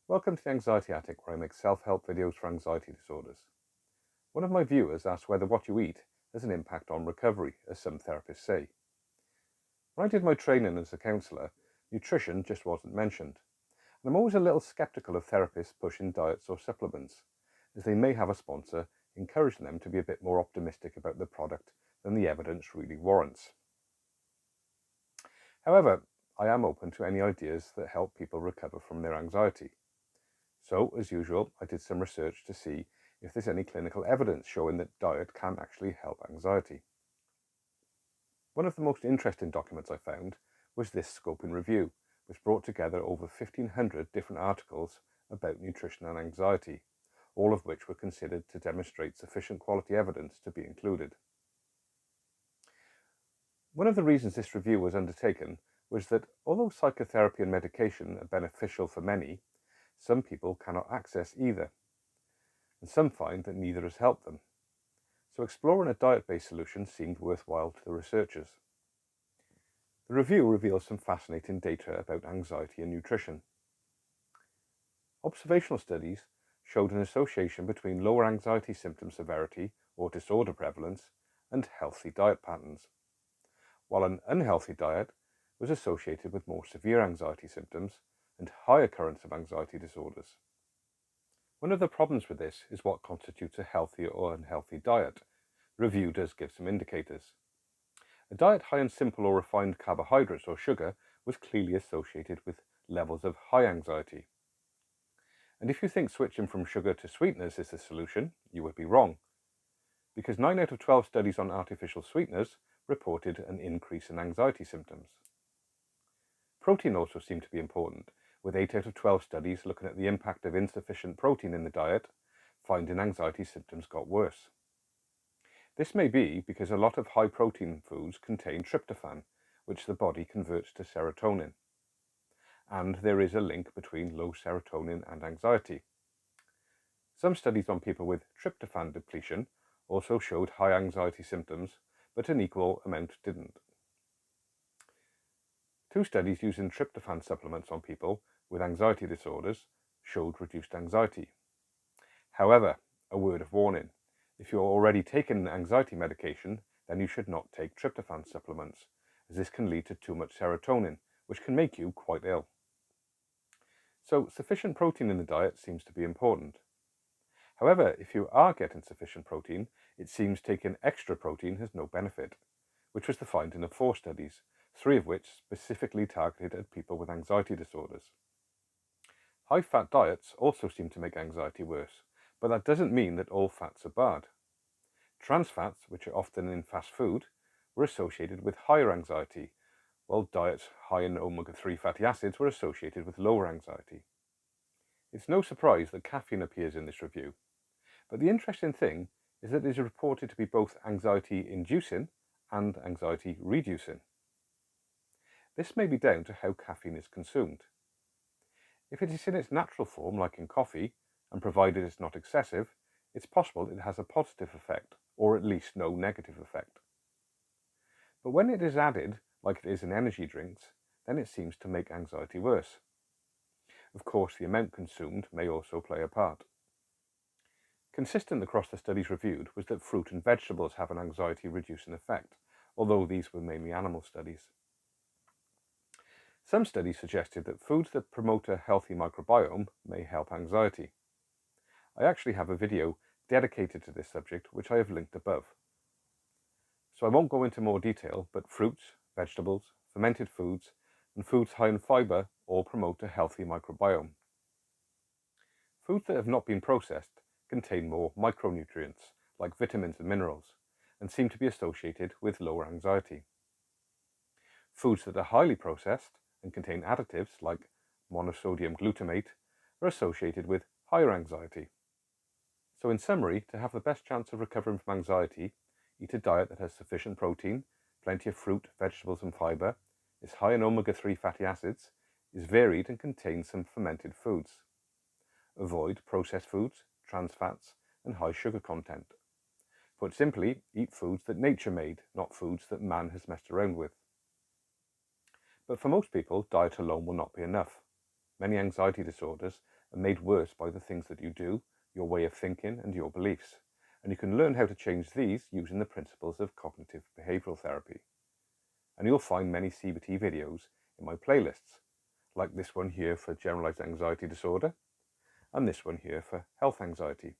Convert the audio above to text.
Welcome to the Anxiety Attic, where I make self-help videos for anxiety disorders. One of my viewers asked whether what you eat has an impact on recovery, as some therapists say. When I did my training as a counsellor, nutrition just wasn't mentioned. And I'm always a little sceptical of therapists pushing diets or supplements, as they may have a sponsor encouraging them to be a bit more optimistic about the product than the evidence really warrants. However, I am open to any ideas that help people recover from their anxiety. So, as usual, I did some research to see if there's any clinical evidence showing that diet can actually help anxiety. One of the most interesting documents I found was this scoping review, which brought together over 1,500 different articles about nutrition and anxiety, all of which were considered to demonstrate sufficient quality evidence to be included. One of the reasons this review was undertaken was that although psychotherapy and medication are beneficial for many, some people cannot access either, and some find that neither has helped them. So exploring a diet-based solution seemed worthwhile to the researchers. The review reveals some fascinating data about anxiety and nutrition. Observational studies showed an association between lower anxiety symptom severity or disorder prevalence and healthy diet patterns, while an unhealthy diet was associated with more severe anxiety symptoms and high occurrence of anxiety disorders. One of the problems with this is what constitutes a healthy or unhealthy diet. The review does give some indicators. A diet high in simple or refined carbohydrates or sugar was clearly associated with levels of high anxiety. And if you think switching from sugar to sweeteners is the solution, you would be wrong, because 9 out of 12 studies on artificial sweeteners reported an increase in anxiety symptoms. Protein also seemed to be important, with 8 out of 12 studies looking at the impact of insufficient protein in the diet, finding anxiety symptoms got worse. This may be because a lot of high protein foods contain tryptophan, which the body converts to serotonin. And there is a link between low serotonin and anxiety. Some studies on people with tryptophan depletion also showed high anxiety symptoms, but an equal amount didn't. 2 studies using tryptophan supplements on people with anxiety disorders showed reduced anxiety. However, a word of warning: if you're already taking anxiety medication, then you should not take tryptophan supplements, as this can lead to too much serotonin, which can make you quite ill. So sufficient protein in the diet seems to be important. However, if you are getting sufficient protein, it seems taking extra protein has no benefit, which was the finding of 4 studies, 3 of which specifically targeted at people with anxiety disorders. High-fat diets also seem to make anxiety worse, but that doesn't mean that all fats are bad. Trans fats, which are often in fast food, were associated with higher anxiety, while diets high in omega-3 fatty acids were associated with lower anxiety. It's no surprise that caffeine appears in this review, but the interesting thing is that it is reported to be both anxiety-inducing and anxiety-reducing. This may be down to how caffeine is consumed. If it is in its natural form, like in coffee, and provided it's not excessive, it's possible it has a positive effect, or at least no negative effect. But when it is added, like it is in energy drinks, then it seems to make anxiety worse. Of course, the amount consumed may also play a part. Consistent across the studies reviewed was that fruit and vegetables have an anxiety-reducing effect, although these were mainly animal studies. Some studies suggested that foods that promote a healthy microbiome may help anxiety. I actually have a video dedicated to this subject, which I have linked above. So I won't go into more detail, but fruits, vegetables, fermented foods, and foods high in fibre all promote a healthy microbiome. Foods that have not been processed contain more micronutrients, like vitamins and minerals, and seem to be associated with lower anxiety. Foods that are highly processed and contain additives, like monosodium glutamate, are associated with higher anxiety. So in summary, to have the best chance of recovering from anxiety, eat a diet that has sufficient protein, plenty of fruit, vegetables and fibre, is high in omega-3 fatty acids, is varied and contains some fermented foods. Avoid processed foods, trans fats and high sugar content. Put simply, eat foods that nature made, not foods that man has messed around with. But for most people, diet alone will not be enough. Many anxiety disorders are made worse by the things that you do, your way of thinking, and your beliefs, and you can learn how to change these using the principles of cognitive behavioral therapy. And you'll find many CBT videos in my playlists, like this one here for generalized anxiety disorder, and this one here for health anxiety.